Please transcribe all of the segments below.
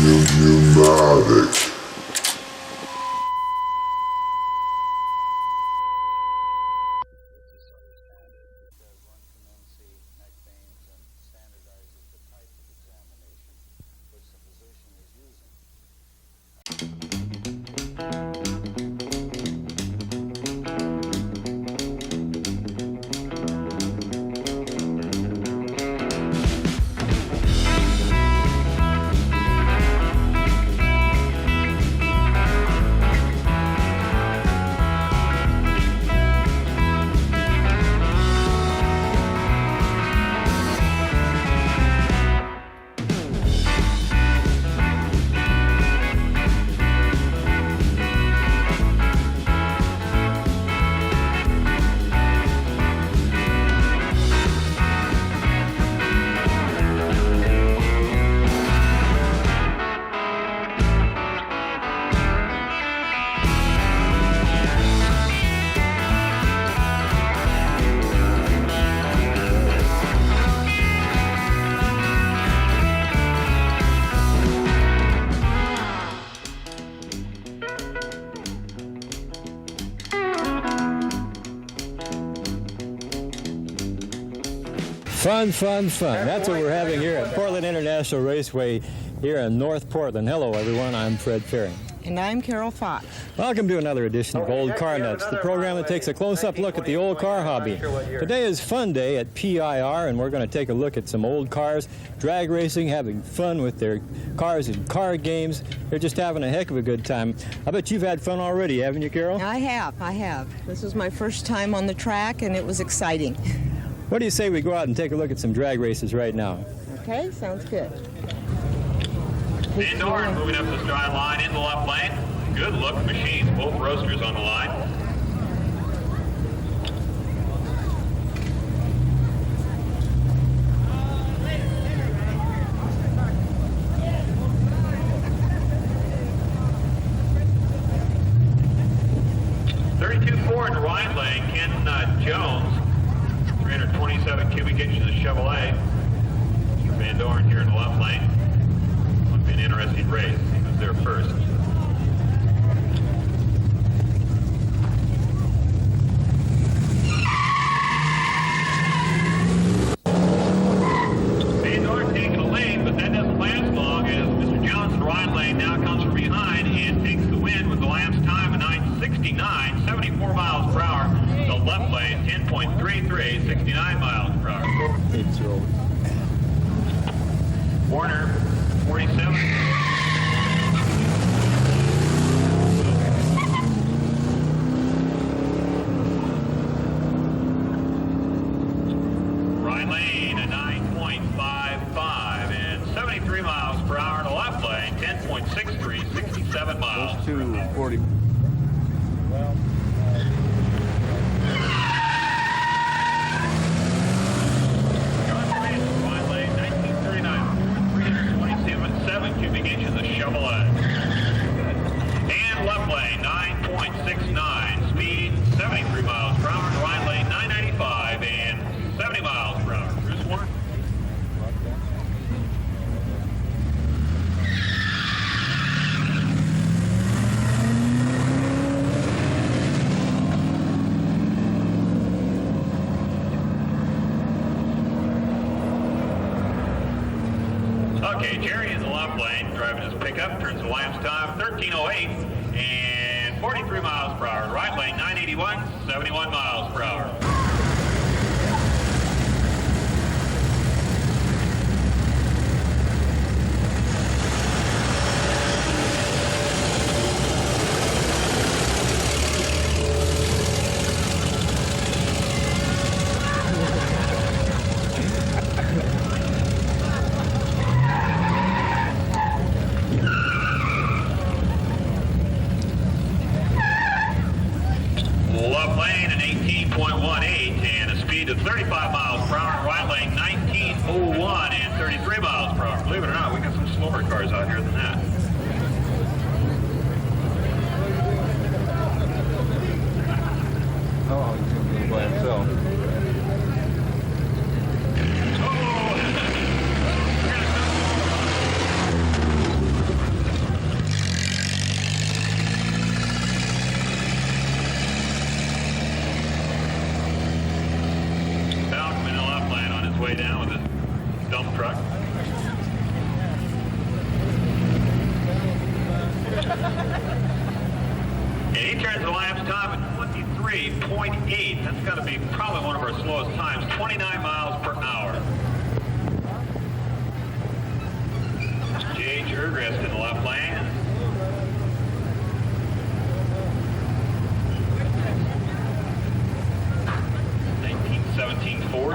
U-matic. Fun, fun, fun. That's what we're having here at Portland International Raceway here in North Portland. Hello, everyone. I'm Fred Ferring. And I'm Carol Fox. Welcome to another edition of Old Car Nuts, the program that takes a close-up look at the old car hobby. Today is Fun Day at PIR, and we're going to take a look at some old cars, drag racing, having fun with their cars and car games. They're just having a heck of a good time. I bet you've had fun already, haven't you, Carol? I have. This was my first time on the track, and it was exciting. What do you say we go out and take a look at some drag races right now? Okay, sounds good. Van Dorn moving up the stride line in the left lane. Good look machines, both roasters on the line. In the right lane, Ken Jones, 327 cubic inches of Chevrolet. Mr. Van Dorn here in the left lane. Must be an interesting race. He was there first. Van Dorn taking the lane, but that doesn't last long as Mr. Jones in the right lane now comes from behind and takes the win with the lapse time of 9:69, 74 miles per hour. The left lane, 10.33, 69 miles per hour. Warner, 47. Right lane, a 9.55 and 73 miles per hour. The left lane, 10.63, 67 miles. Those 240. Well. Cubic inches of Chevrolet. And left lane, 9.69. Speed, 73 miles per hour. Right lane, 995 and 70 miles per hour. Bruce Warren. Okay, Jerry in the left lane, driving his pickup, turns the lapse time 13:08 and 43 miles per hour. Right lane 981, 71 miles per hour. Left lane an 18.18 and a speed of 35 miles per hour. Right lane 19:01 and 33 miles per hour. Believe it or not, we got some slower cars out here than that. Oh, he's going to be by himself. down with his dump truck. And he turns the lap's time at 23.8. That's got to be probably one of our slowest times, 29 miles per hour. J.H. Ergrist in the left lane. Ford.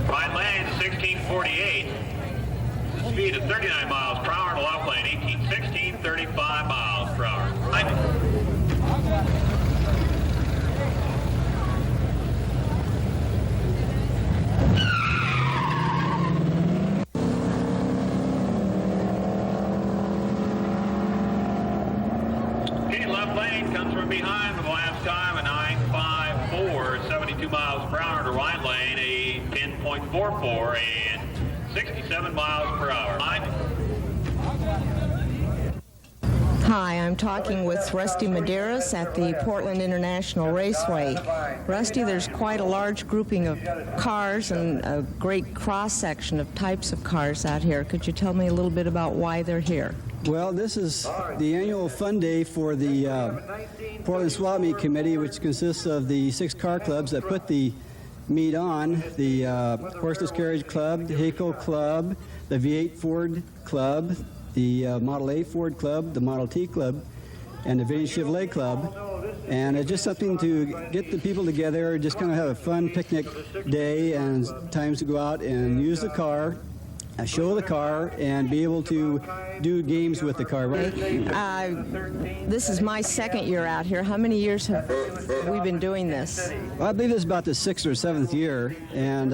Right lane, 1648. Speed of 39 miles per hour in the left lane, 1816, 35 miles per hour. Okay, left lane comes from behind with the last time a 9.54, 72 miles per hour to right lane, a 10.44, and 67 miles per hour. Hi, I'm talking with Rusty Medeiros at the Portland International Raceway. Rusty, there's quite a large grouping of cars and a great cross-section of types of cars out here. Could you tell me a little bit about why they're here? Well, this is the annual fun day for the Portland Swap Meet Committee, which consists of the 6 car clubs that put the meet on: the Horseless Carriage Club, the Hayco Club, the V8 Ford Club, the Model A Ford Club, the Model T Club, and the Vintage Chevrolet Club. And it's just something to get the people together, just kind of have a fun picnic day and times to go out and use the car, show the car, and be able to do games with the car. This is my second year out here. How many years have we been doing this? Well, I believe this is about the 6th or 7th year, and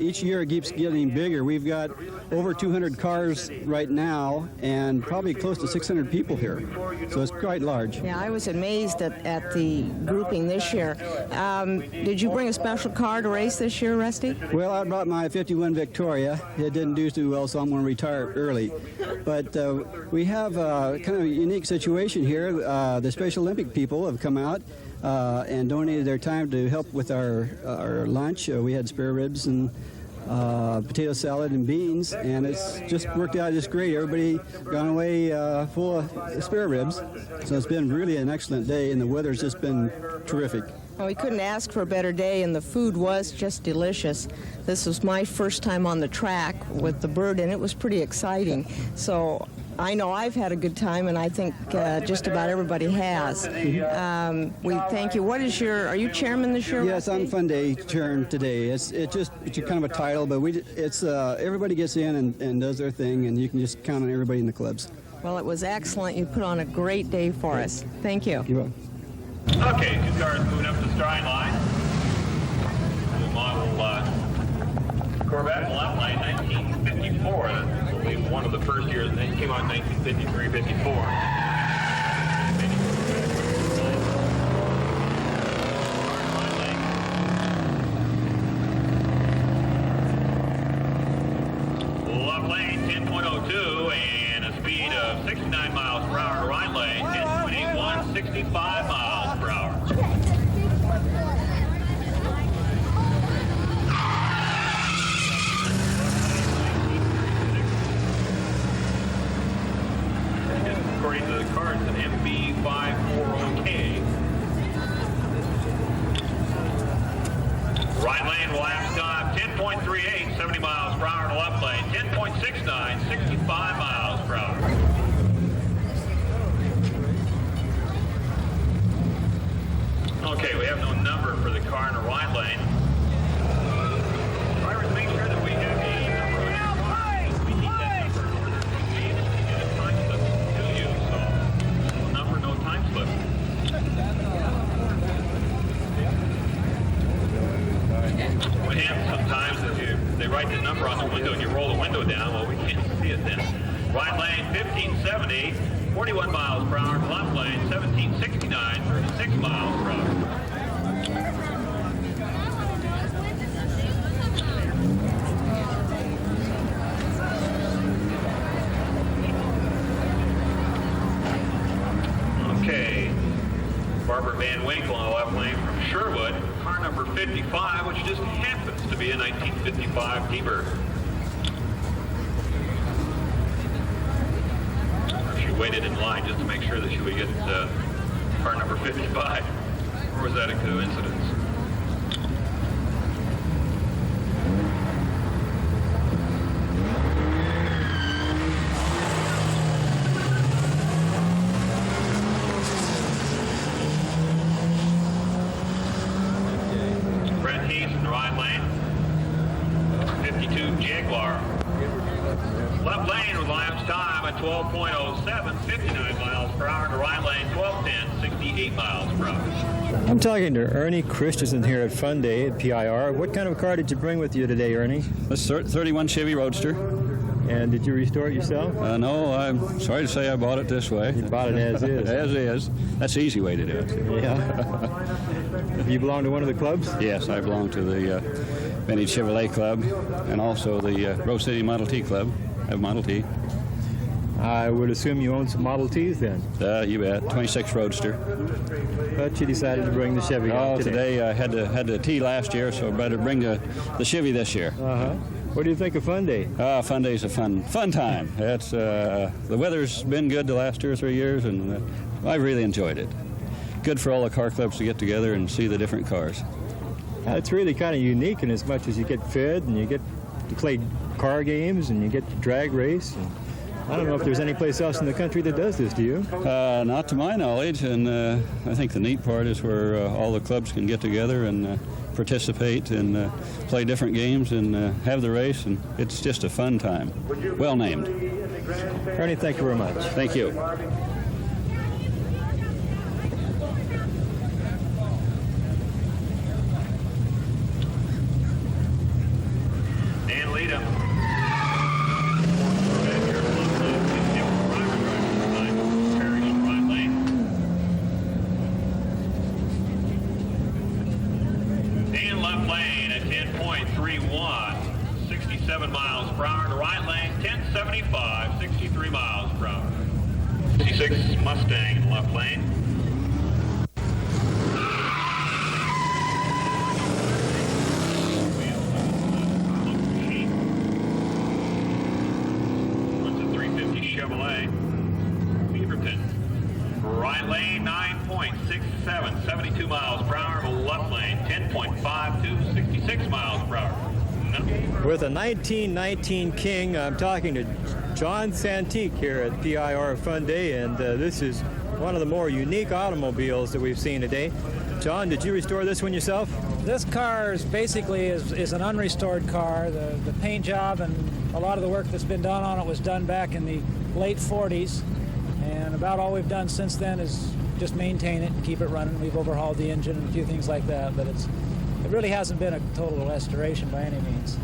each year it keeps getting bigger. We've got over 200 cars right now and probably close to 600 people here, so it's quite large. Yeah, I was amazed at the grouping this year. Did you bring a special car to race this year, Rusty? Well, I brought my 51 Victoria. It didn't do too well, so I'm going to retire early. But we have kind of a unique situation here. The Special Olympic people have come out and donated their time to help with our lunch. We had spare ribs and potato salad and beans, and it's just worked out just great. Everybody gone away full of spare ribs, so it's been really an excellent day, and the weather's just been terrific. Well, we couldn't ask for a better day, and the food was just delicious. This was my first time on the track with the bird, and it was pretty exciting. So I know I've had a good time, and I think just about everybody has. We thank you. Are you chairman this year? Yes, I'm Fun Day chairman today. It's kind of a title, but everybody gets in and does their thing, and you can just count on everybody in the clubs. Well, it was excellent. You put on a great day for us. Thank you. You're welcome. Okay, 2 cars moving up the stride line. The model Corvette in the left lane, 1954. This will be one of the first years. It came out in 1953, 54. Left lane, 10.02, and a speed of 69 miles per hour to right lane, 10.81, 65 miles per hour. According to the cards, an MB540K. Right lane will have time 10.38, 70 miles per hour to left lane, 10.69, 65 miles per hour. Okay, we have no number for the car in the right lane. Drivers, make sure that we have a number on your car. We need that number in order to proceed and get a time slip to you. So, no number, no time slip. What happens sometimes is they write the number on the window and you roll the window down. Well, we can't see it then. Right lane, 1570. 41 miles per hour. Left lane, 1769, 36 miles per hour. Okay, Barbara Van Winkle on the left lane from Sherwood, car number 55, which just happens to be a 1955 T-Bird. She waited in line just to make sure that she would get car number 55, or was that a coincidence? Jaguar. Left lane with Lamb's time at 12.07, 59 miles per hour. To right lane, 12.10, 68 miles per hour. I'm talking to Ernie Christensen here at Fun Day at PIR. What kind of car did you bring with you today, Ernie? This 31 Chevy Roadster. And did you restore it yourself? No, I'm sorry to say I bought it this way. You bought it as is. As is. That's the easy way to do it. Yeah. You belong to one of the clubs? Yes, I belong to the Vintage Chevrolet Club and also the Rose City Model T Club. I have Model T. I would assume you own some Model Ts then. You bet. 26 Roadster. But you decided to bring the Chevy out today I had the T last year, so I better bring the Chevy this year. Uh-huh. What do you think of Fun Day? Fun Day's a fun time. It's the weather's been good the last 2 or 3 years, and I've really enjoyed it. Good for all the car clubs to get together and see the different cars. It's really kind of unique in as much as you get fed and you get to play car games and you get to drag race. And I don't know if there's any place else in the country that does this, do you? Not to my knowledge, and I think the neat part is where all the clubs can get together and participate and play different games and have the race, and it's just a fun time. Well named. Ernie, thank you very much. Thank you. Dan Leadham. Dan left lane at 10.31, 67 miles per hour. To right lane, 10.75, 63 miles per hour. 66 Mustang in left lane. Chevrolet, Beaverton. Right lane, 9.67, 72 miles per hour. To left lane, 10.52, 66 miles per hour. With a 1919 King, I'm talking to John Santique here at PIR Fun Day, and this is one of the more unique automobiles that we've seen today. John, did you restore this one yourself? This car is basically is an unrestored car. The paint job and a lot of the work that's been done on it was done back in the late 40s, and about all we've done since then is just maintain it and keep it running. We've overhauled the engine and a few things like that, but it really hasn't been a total restoration by any means.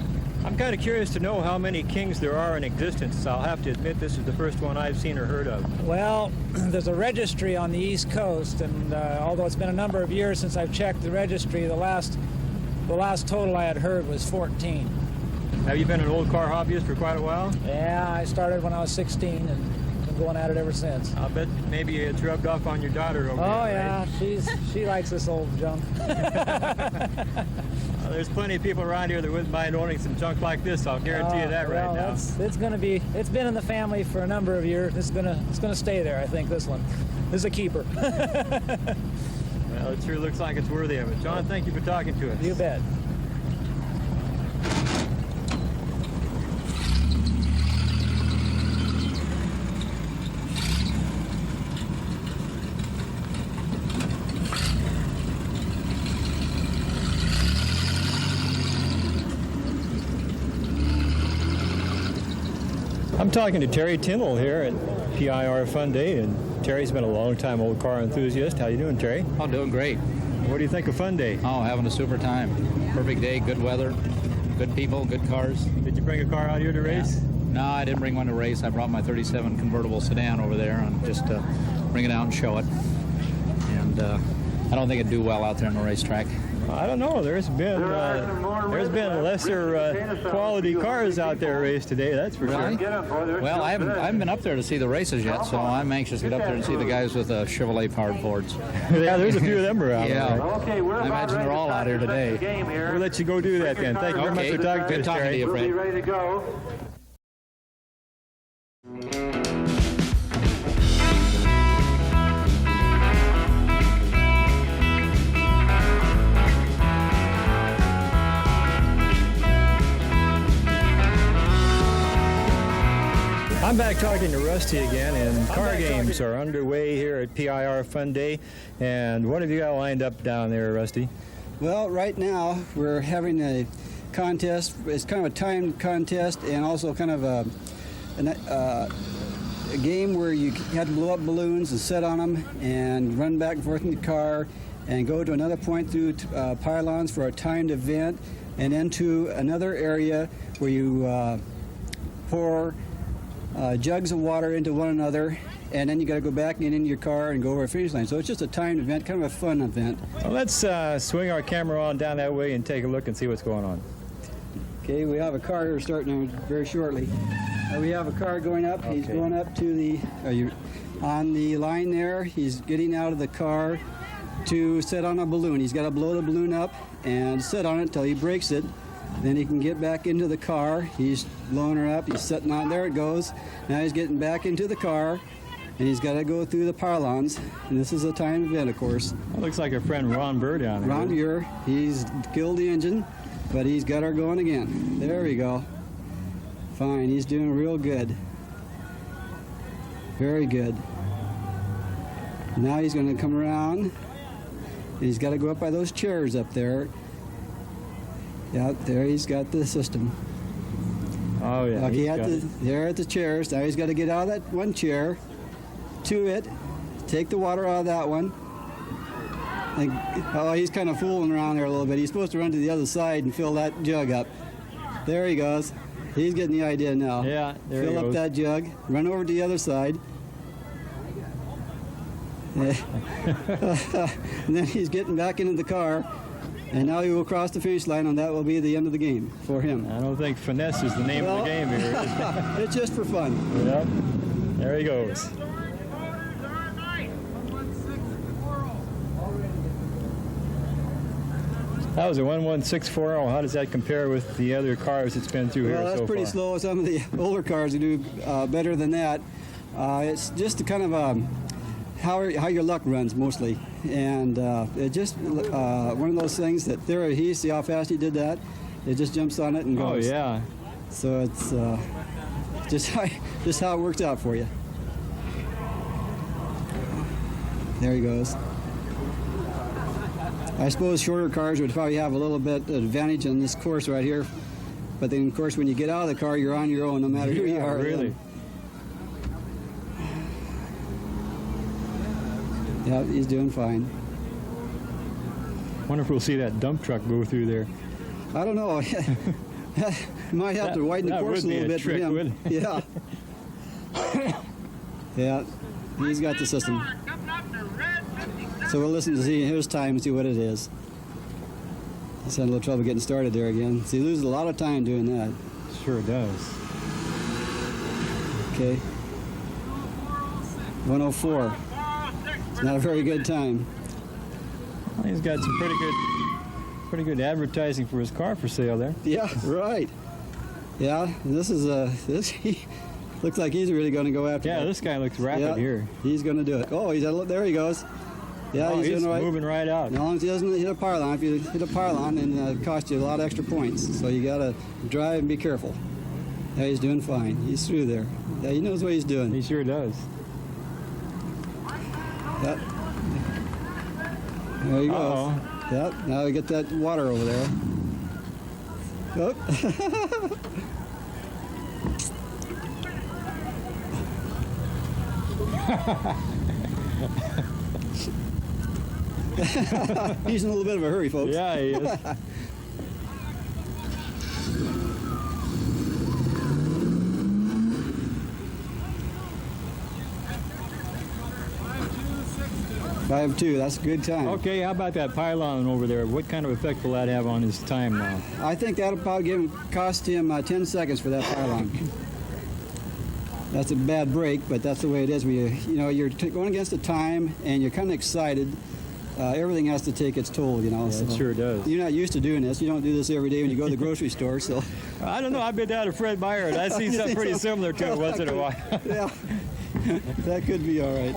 I'm kind of curious to know how many Kings there are in existence. I'll have to admit this is the first one I've seen or heard of. Well, there's a registry on the East Coast, and although it's been a number of years since I've checked the registry, the last total I had heard was 14. Have you been an old car hobbyist for quite a while? Yeah, I started when I was 16 and been going at it ever since. I'll bet maybe it's rubbed off on your daughter over Oh, there, yeah, right? she likes this old junk. There's plenty of people around here that wouldn't mind owning some junk like this. I'll guarantee you that right now. It's been in the family for a number of years. It's gonna stay there. I think this one. This is a keeper. Well, it sure looks like it's worthy of it. John, thank you for talking to us. You bet. I'm talking to Terry Tinnell here at PIR Fun Day, and Terry's been a long-time old car enthusiast. How you doing, Terry? I'm doing great. What do you think of Fun Day? Oh, having a super time. Perfect day, good weather, good people, good cars. Did you bring a car out here to race? No, I didn't bring one to race. I brought my 37 convertible sedan over there and just to bring it out and show it. And I don't think it'd do well out there on the racetrack. I don't know. There's been lesser quality cars out there raced today. That's for Really? sure. Well, I haven't been up there to see the races yet, so I'm anxious to get up there and see the guys with Chevrolet powered Fords. Yeah, there's a few of them around. Yeah, Right? I imagine they're all out here today. We'll let you go do that then. Thank you very much for talking to us, Good talking to Terry. you, We'll be Fred. ready to go. I'm back talking to Rusty again, and car games are underway here at PIR Fun Day. And what have you got lined up down there, Rusty? Well, right now we're having a contest. It's kind of a timed contest and also kind of a game where you have to blow up balloons and sit on them and run back and forth in the car and go to another point through pylons for a timed event and then to another area where you pour jugs of water into one another, and then you got to go back and in your car and go over a finish line. So it's just a timed event, kind of a fun event. Well, let's swing our camera on down that way and take a look and see what's going on. Okay, we have a car here starting very shortly. We have a car going up. He's going up to the, on the line there. He's getting out of the car to sit on a balloon. He's got to blow the balloon up and sit on it until he breaks it. Then he can get back into the car. He's blowing her up. He's sitting on there. It goes. Now he's getting back into the car, and he's got to go through the pylons. And this is a timed event, of course. That looks like our friend Ron Burr down there. Ron Burr, he's killed the engine, but he's got her going again. There we go. Fine. He's doing real good. Very good. Now he's going to come around, and he's got to go up by those chairs up there. Yeah, there he's got the system. Oh, yeah. Okay, he's got there at the chairs. Now he's got to get out of that one chair to it, take the water out of that one. And, he's kind of fooling around there a little bit. He's supposed to run to the other side and fill that jug up. There he goes. He's getting the idea now. Yeah, there he Fill up goes. that jug, run over to the other side. And then he's getting back into the car. And now he will cross the finish line, and that will be the end of the game for him. I don't think finesse is the name of the game here. It's just for fun. Yep. There he goes. That was a 1164. How does that compare with the other cars it's been through here Well, that's so pretty far? slow. Some of the older cars do better than that. It's just a kind of how your luck runs mostly, and it's just one of those things that you see how fast he did that. It just jumps on it and Oh, goes. yeah. So it's just how it works out for you. There he goes. I suppose shorter cars would probably have a little bit of advantage on this course right here, but then of course when you get out of the car, you're on your own no matter who you are. Really? Yeah, he's doing fine. Wonder if we'll see that dump truck go through there. I don't know. Might have to widen the that course a would be little a bit trick, for him. wouldn't it? Yeah. Yeah, he's got the system. So we'll listen to see his time and see what it is. He's had a little trouble getting started there again. So he loses a lot of time doing that. Sure does. Okay. 104. It's not a very good time. Well, he's got some pretty good advertising for his car for sale there. Yeah, right. Yeah, this is he looks like he's really going to go after Yeah, that. this guy looks rapid here. He's going to do it. Oh, there he goes. Yeah, Oh, he's doing right. moving right out. As long as he doesn't hit a pylon. If you hit a pylon, then it costs you a lot of extra points. So you got to drive and be careful. Yeah, he's doing fine. He's through there. Yeah, he knows what he's doing. He sure does. Yep. There you go. Uh-oh. Yep. Now we get that water over there. Oh. He's in a little bit of a hurry, folks. Yeah, he is. 5.2, that's a good time. Okay, how about that pylon over there? What kind of effect will that have on his time now? I think that'll probably cost him 10 seconds for that pylon. That's a bad break, but that's the way it is. You're going against the time, and you're kind of excited. Everything has to take its toll, Yeah, so it sure does. You're not used to doing this. You don't do this every day when you go to the grocery store, so. I don't know. I've been down to Fred Meyer, and I see something pretty similar to it once in a while. Yeah, that could be all right.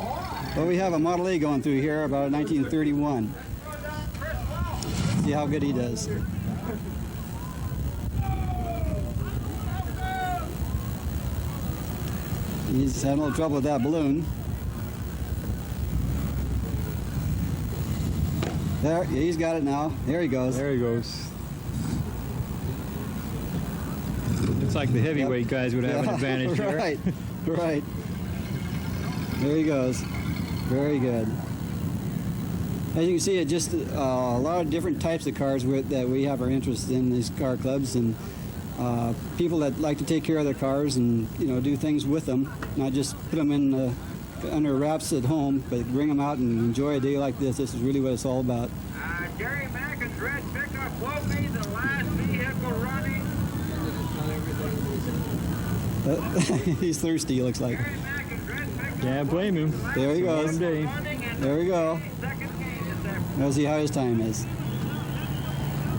Well, we have a Model A going through here, about 1931. See how good he does. He's having a little trouble with that balloon. There, yeah, he's got it now. There he goes. There he goes. Looks like the heavyweight guys would have an advantage there. Right, right. There he goes. Very good. As you can see, it just a lot of different types of cars that we have our interest in these car clubs, and people that like to take care of their cars and do things with them, not just put them in under wraps at home, but bring them out and enjoy a day like this. This is really what it's all about. Jerry Mackin's red pickup will be the last vehicle running. He's thirsty, looks like. Can't blame him. There he goes. Day. There we go. Let's see how his time is.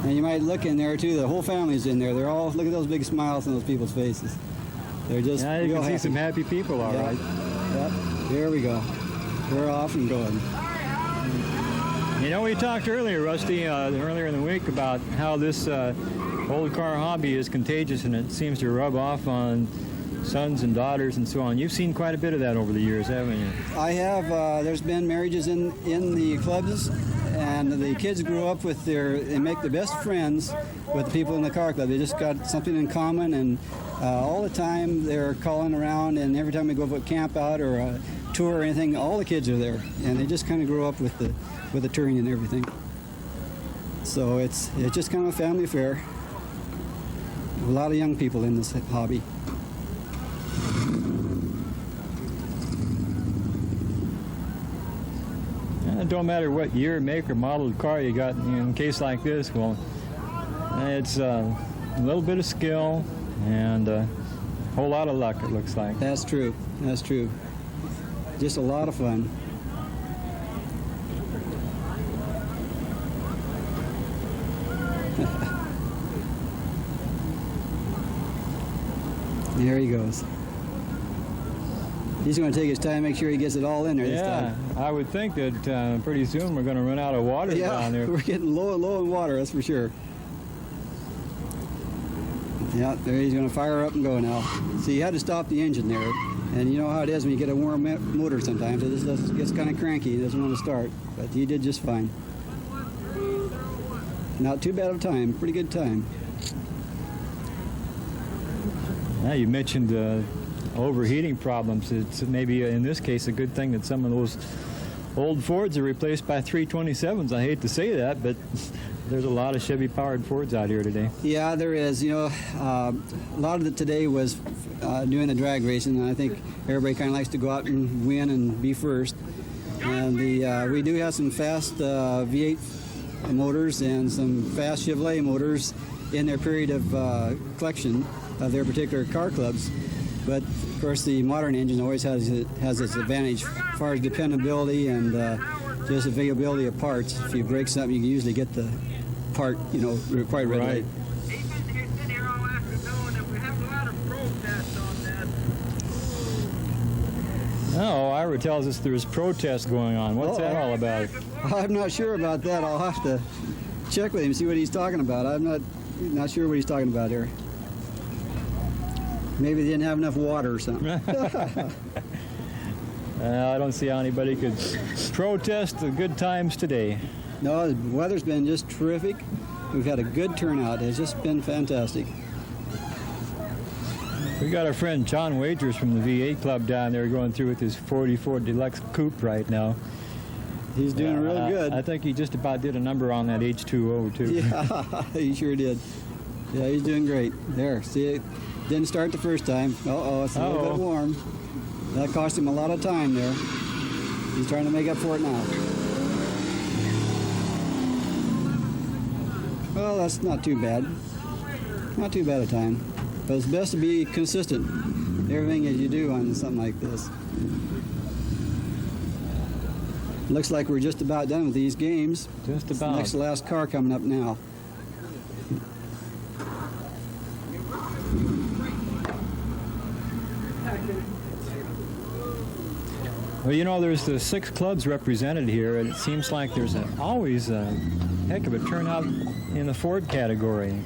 And you might look in there too. The whole family's in there. They're all, look at those big smiles on those people's faces. They're just Yeah, you real can see happy. some happy people, all right. Yep. There we go. We're off and going. We talked earlier, Rusty, earlier in the week about how this old car hobby is contagious and it seems to rub off on sons and daughters and so on. You've seen quite a bit of that over the years, haven't you? I have. There's been marriages in the clubs, and the kids grew up with they make the best friends with the people in the car club. They just got something in common, and all the time they're calling around, and every time we go to a camp out or a tour or anything, all the kids are there, and they just kind of grew up with the touring and everything. So it's just kind of a family affair. A lot of young people in this hobby. It don't matter what year, make, or model of car you got in a case like this. Well, it's a little bit of skill and a whole lot of luck, it looks like. That's true. That's true. Just a lot of fun. There he goes. He's going to take his time, make sure he gets it all in there this time. I would think that pretty soon we're going to run out of water down there. We're getting low in water, that's for sure. Yeah, there he's going to fire up and go now. See, he had to stop the engine there. And you know how it is when you get a warm motor sometimes. It just gets kind of cranky. It doesn't want to start. But he did just fine. Not too bad of a time. Pretty good time. Now, you mentioned overheating problems. It's maybe in this case a good thing that some of those old Fords are replaced by 327s. I hate to say that, but there's a lot of Chevy-powered Fords out here today. Yeah, there is. A lot of it today was doing the drag racing, and I think everybody kind of likes to go out and win and be first. And we do have some fast V8 motors and some fast Chevrolet motors in their period of collection of their particular car clubs. But of course, the modern engine always has its advantage as far as dependability and just availability of parts. If you break something, you can usually get the part, quite readily. Right. He's been sitting here all afternoon, and we have a lot of protests on this. No, Ira tells us there's protests going on. What's that all about? I'm not sure about that. I'll have to check with him, see what he's talking about. I'm not sure what he's talking about here. Maybe they didn't have enough water or something. I don't see how anybody could protest the good times today. No, the weather's been just terrific. We've had a good turnout. It's just been fantastic. We got our friend John Wagers from the V8 Club down there going through with his 44 Deluxe Coupe right now. He's doing really good. I think he just about did a number on that H2O, too. Yeah, he sure did. Yeah, he's doing great. There, see it? Didn't start the first time. Uh-oh, it's a little bit warm. That cost him a lot of time there. He's trying to make up for it now. Well, that's not too bad. Not too bad a time. But it's best to be consistent. Everything that you do on something like this. Looks like we're just about done with these games. Just about. Next to last car coming up now. Well, you know, there's the 6 clubs represented here, and it seems like there's always a heck of a turnout in the Ford category.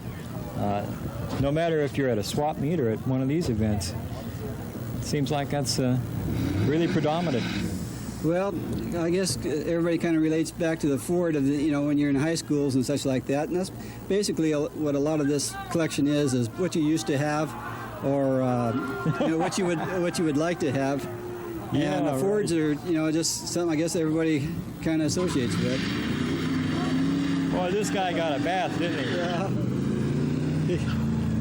No matter if you're at a swap meet or at one of these events, it seems like that's really predominant. Well, I guess everybody kind of relates back to the Ford of the, you know, when you're in high schools and such like that. And that's basically what a lot of this collection is what you used to have, or you know, what you would like to have. Yeah, and the Fords are, you know, just something I guess everybody kind of associates with. Boy, this guy got a bath, didn't he? Yeah.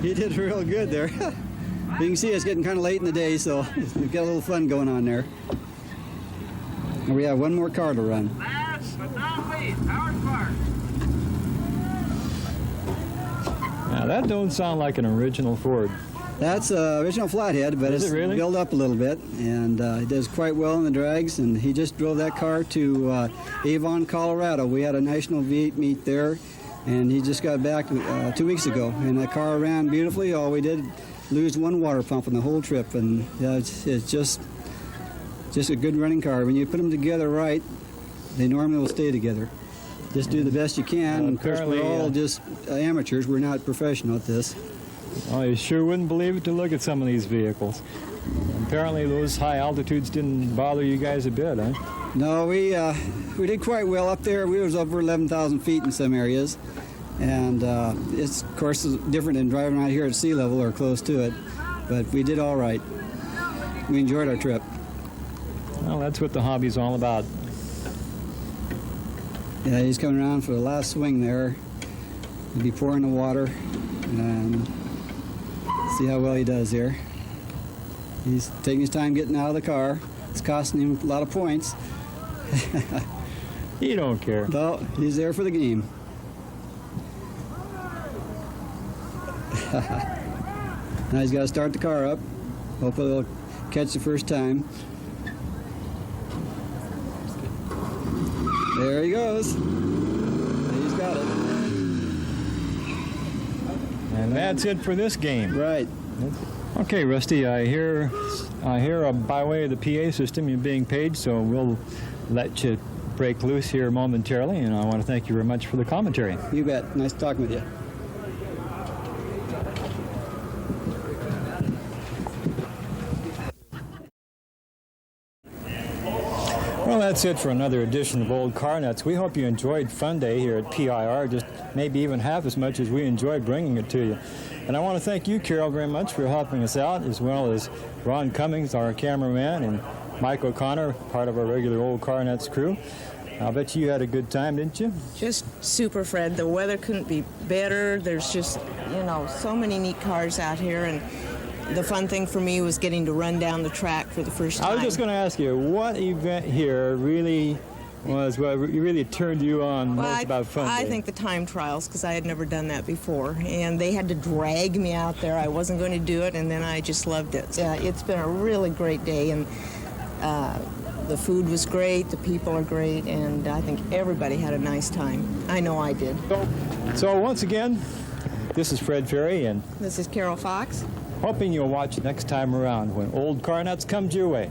He did real good there. You can see it's getting kind of late in the day, so we've got a little fun going on there. And we have one more car to run. Last but not least, Howard Park. Now, that don't sound like an original Ford. That's original flathead, but Is it's it really? built up a little bit, and it does quite well in the drags. And he just drove that car to Avon, Colorado. We had a national V8 meet there, and he just got back 2 weeks ago. And that car ran beautifully. All we did lose one water pump on the whole trip, and it's just a good running car. When you put them together right, they normally will stay together. Just do the best you can. Well, of course, we're apparently, all just amateurs. We're not professional at this. Oh, you sure wouldn't believe it to look at some of these vehicles. Apparently those high altitudes didn't bother you guys a bit, huh? No, we did quite well up there. We was over 11,000 feet in some areas, and it's of course different than driving out here at sea level or close to it. But we did all right. We enjoyed our trip. Well, that's what the hobby's all about. Yeah, he's coming around for the last swing there. He'll be pouring the water, and see how well he does here. He's taking his time getting out of the car. It's costing him a lot of points. You don't care. No, he's there for the game. Now he's got to start the car up. Hopefully it'll catch the first time. There he goes. He's got it. And that's it for this game. Right. Okay, Rusty, I hear by way of the PA system you're being paid, so we'll let you break loose here momentarily, and I want to thank you very much for the commentary. You bet. Nice talking with you. Well, that's it for another edition of Old Car Nuts. We hope you enjoyed Fun Day here at PIR, just maybe even half as much as we enjoyed bringing it to you. And I want to thank you, Carol, very much for helping us out, as well as Ron Cummings, our cameraman, and Mike O'Connor, part of our regular Old Car Nuts crew. I'll bet you had a good time, didn't you? Just super, Fred. The weather couldn't be better. There's just, you know, so many neat cars out here, and the fun thing for me was getting to run down the track for the first time. I was just going to ask you, what event here really was what really turned you on most about Fun Day? I think the time trials, because I had never done that before, and they had to drag me out there. I wasn't going to do it, and then I just loved it. It's been a really great day, and the food was great, the people are great, and I think everybody had a nice time. I know I did. So once again, this is Fred Ferry, and This is Carol Fox. hoping you'll watch next time around when Old Car Nuts comes your way.